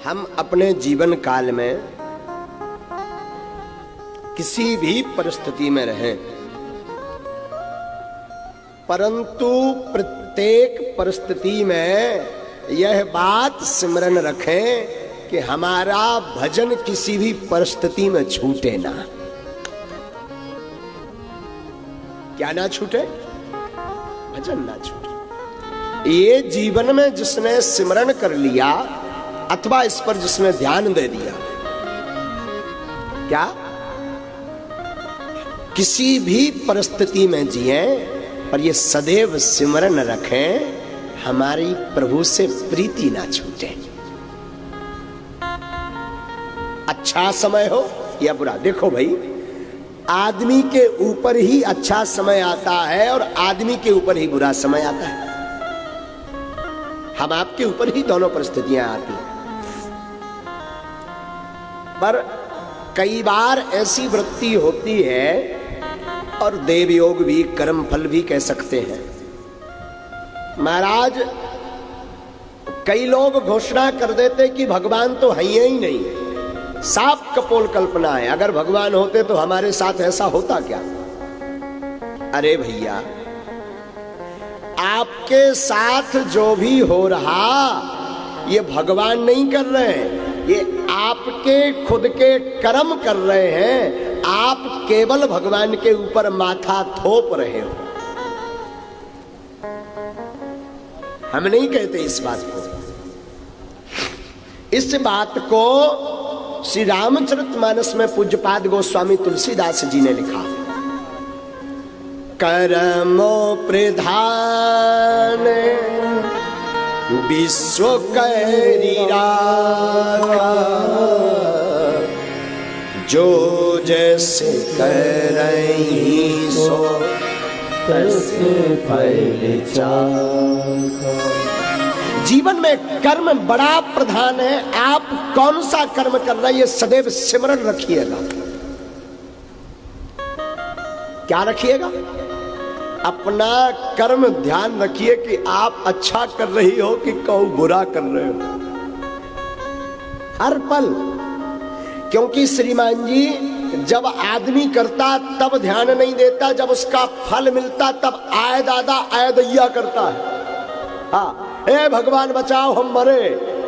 हम अपने जीवन काल में किसी भी परिस्थिति में रहें, परंतु प्रत्येक परिस्थिति में यह बात स्मरण रखें कि हमारा भजन किसी भी परिस्थिति में छूटे ना। क्या ना छूटे? भजन ना छूटे। ये जीवन में जिसने सिमरण कर लिया अथवा इस पर जिसने ध्यान दे दिया, क्या किसी भी परिस्थिति में जिए पर ये सदैव सिमरण रखें हमारी प्रभु से प्रीति ना छूटे। अच्छा समय हो या बुरा, देखो भाई, आदमी के ऊपर ही अच्छा समय आता है और आदमी के ऊपर ही बुरा समय आता है। हम आपके ऊपर ही दोनों परिस्थितियां आती हैं। पर कई बार ऐसी वृत्ति होती है, और देव योग भी कर्म फल भी कह सकते हैं। महाराज, कई लोग घोषणा कर देते कि भगवान तो है ही नहीं, साफ कपोल कल्पना है, अगर भगवान होते तो हमारे साथ ऐसा होता क्या? अरे भैया, आपके साथ जो भी हो रहा ये भगवान नहीं कर रहे हैं, ये आपके खुद के कर्म कर रहे हैं। आप केवल भगवान के ऊपर माथा थोप रहे हो। हम नहीं कहते इस बात को। इस बात को श्री रामचरितमानस में पूज्यपाद गोस्वामी तुलसीदास जी ने लिखा। कर्मो प्रधान विश्व करीरा, जो जैसे करई सो तैसे फल चाखा। जीवन में कर्म बड़ा प्रधान है। आप कौन सा कर्म कर रहे हैं ये सदैव सिमरण रखिएगा। क्या रखिएगा? अपना कर्म ध्यान रखिए कि आप अच्छा कर रही हो कि कहो बुरा कर रहे हो, हर पल। क्योंकि श्रीमान जी, जब आदमी करता तब ध्यान नहीं देता, जब उसका फल मिलता तब आए दादा आए दैया करता है। हाँ, हे भगवान बचाओ हम मरे,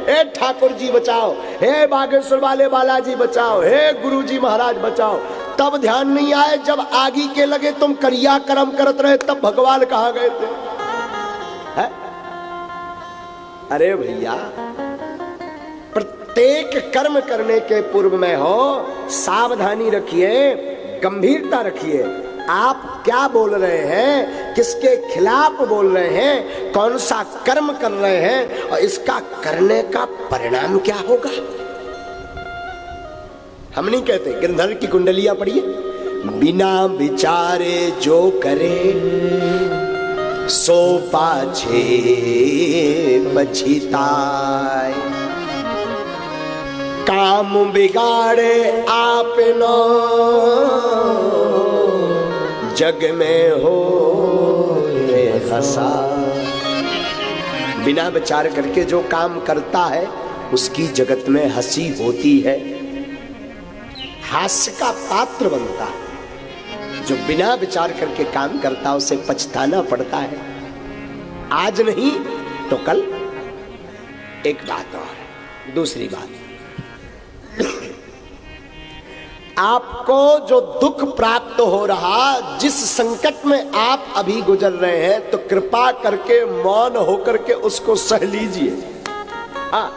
हे ठाकुर जी बचाओ, हे बागेश्वर वाले बालाजी बचाओ, हे गुरु जी महाराज बचाओ। तब ध्यान नहीं आए, जब आगी के लगे तुम करिया कर्म करत रहे तब भगवान कहाँ गए थे? है? अरे भैया, प्रत्येक कर्म करने के पूर्व में हो सावधानी रखिए, गंभीरता रखिए। आप क्या बोल रहे हैं, किसके खिलाफ बोल रहे हैं, कौन सा कर्म कर रहे हैं और इसका करने का परिणाम क्या होगा? हम नहीं कहते। गिरधर की कुंडलियां पढ़िए। बिना विचारे जो करे सो पाछे पछिताए, काम बिगाड़े आप नो जग में हो हंसा। बिना विचार करके जो काम करता है उसकी जगत में हंसी होती है, हास्य का पात्र बनता है। जो बिना विचार करके काम करता उसे पछताना पड़ता है, आज नहीं तो कल। एक बात और, दूसरी बात, आपको जो दुख प्राप्त हो रहा, जिस संकट में आप अभी गुजर रहे हैं, तो कृपा करके मौन होकर के उसको सह लीजिए। हाँ,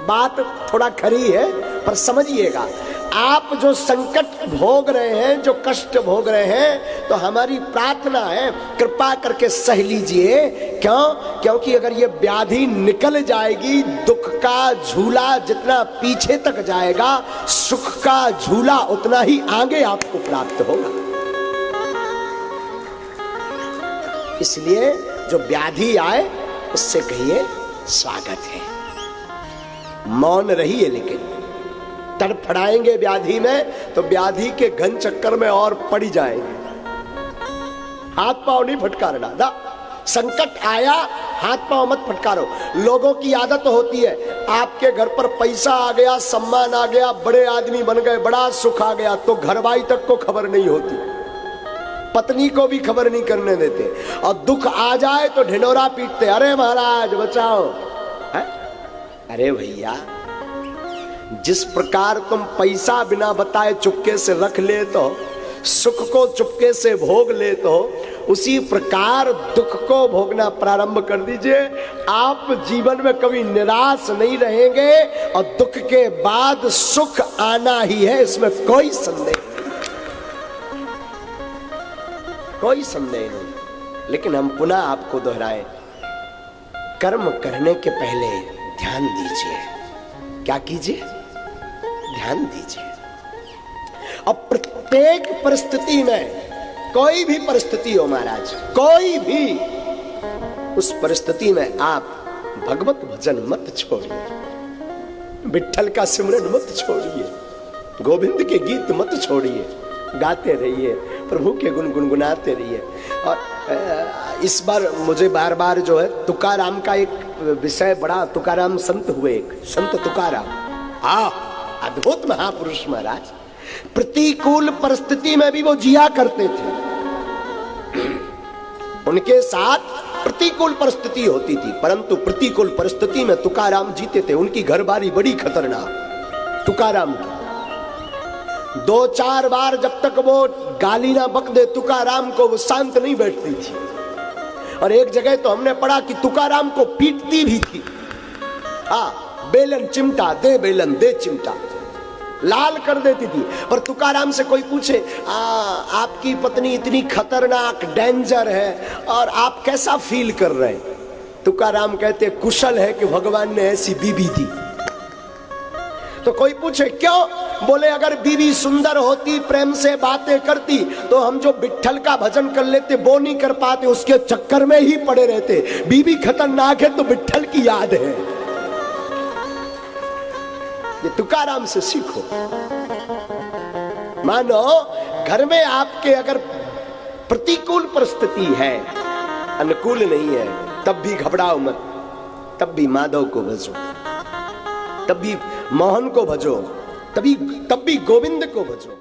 बात थोड़ा खरी है पर समझिएगा। आप जो संकट भोग रहे हैं, जो कष्ट भोग रहे हैं, तो हमारी प्रार्थना है कृपा करके सह लीजिए। क्यों? क्योंकि अगर ये व्याधि निकल जाएगी, दुख का झूला जितना पीछे तक जाएगा, सुख का झूला उतना ही आगे आपको प्राप्त होगा। इसलिए जो व्याधि आए उससे कहिए स्वागत है, मौन रहिए। लेकिन तड़फड़ाएंगे व्याधि में तो व्याधि के घन चक्कर में और पड़ जाएंगे। हाथ पांव नहीं फटकारना। संकट आया हाथ पांव मत फटकारो। लोगों की आदत होती है, आपके घर पर पैसा आ गया, सम्मान आ गया, बड़े आदमी बन गए, बड़ा सुख आ गया, तो घरवाई तक को खबर नहीं होती, पत्नी को भी खबर नहीं करने देते, और दुख आ जाए तो ढिंडोरा पीटते, अरे महाराज बचाओ। है? अरे भैया, जिस प्रकार तुम पैसा बिना बताए चुपके से रख ले तो सुख को चुपके से भोग ले, तो उसी प्रकार दुख को भोगना प्रारंभ कर दीजिए। आप जीवन में कभी निराश नहीं रहेंगे और दुख के बाद सुख आना ही है, इसमें कोई संदेह नहीं, कोई संदेह नहीं। लेकिन हम पुनः आपको दोहराएं, कर्म करने के पहले ध्यान दीजिए। क्या कीजिए? ध्यान दीजिए। और प्रत्येक परिस्थिति में, कोई भी परिस्थिति हो महाराज, कोई भी, उस परिस्थिति में आप भगवत भजन मत छोड़िए, विठ्ठल का सिमरन मत छोड़िए, गोविंद के गीत मत छोड़िए, गाते रहिए, प्रभु के गुण गुनगुनाते रहिए। और इस बार मुझे बार बार जो है तुकाराम का एक विषय, बड़ा तुकाराम संत हुए, एक संत तुकाराम, अद्भुत महापुरुष महाराज, प्रतिकूल परिस्थिति में भी वो जिया करते थे। उनके साथ प्रतिकूल परिस्थिति होती थी, परंतु प्रतिकूल परिस्थिति में तुकाराम जीते थे। उनकी घरबारी बड़ी खतरनाक, तुकाराम की 2-4 बार जब तक वो गाली ना बक दे तुकाराम को, वो शांत नहीं बैठती थी। और एक जगह तो हमने पढ़ा कि तुकाराम को पीटती भी थी। बेलन चिमटा दे, बेलन दे चिमटा, लाल कर देती थी। पर तुकाराम से कोई पूछे, आपकी पत्नी इतनी खतरनाक डेंजर है और आप कैसा फील कर रहे हैं? तुकाराम कहते, कुशल है कि भगवान ने ऐसी बीबी दी। तो कोई पूछे क्यों? बोले, अगर बीवी सुंदर होती, प्रेम से बातें करती, तो हम जो विठ्ठल का भजन कर लेते वो नहीं कर पाते, उसके चक्कर में ही पड़े रहते। बीवी खतरनाक है तो विठ्ठल की याद है। ये तुकाराम से सीखो। मानो घर में आपके अगर प्रतिकूल परिस्थिति है, अनुकूल नहीं है, तब भी घबराओ मत, तब भी माधव को भजो, तब भी मोहन को भजो, तब भी गोविंद को भजो।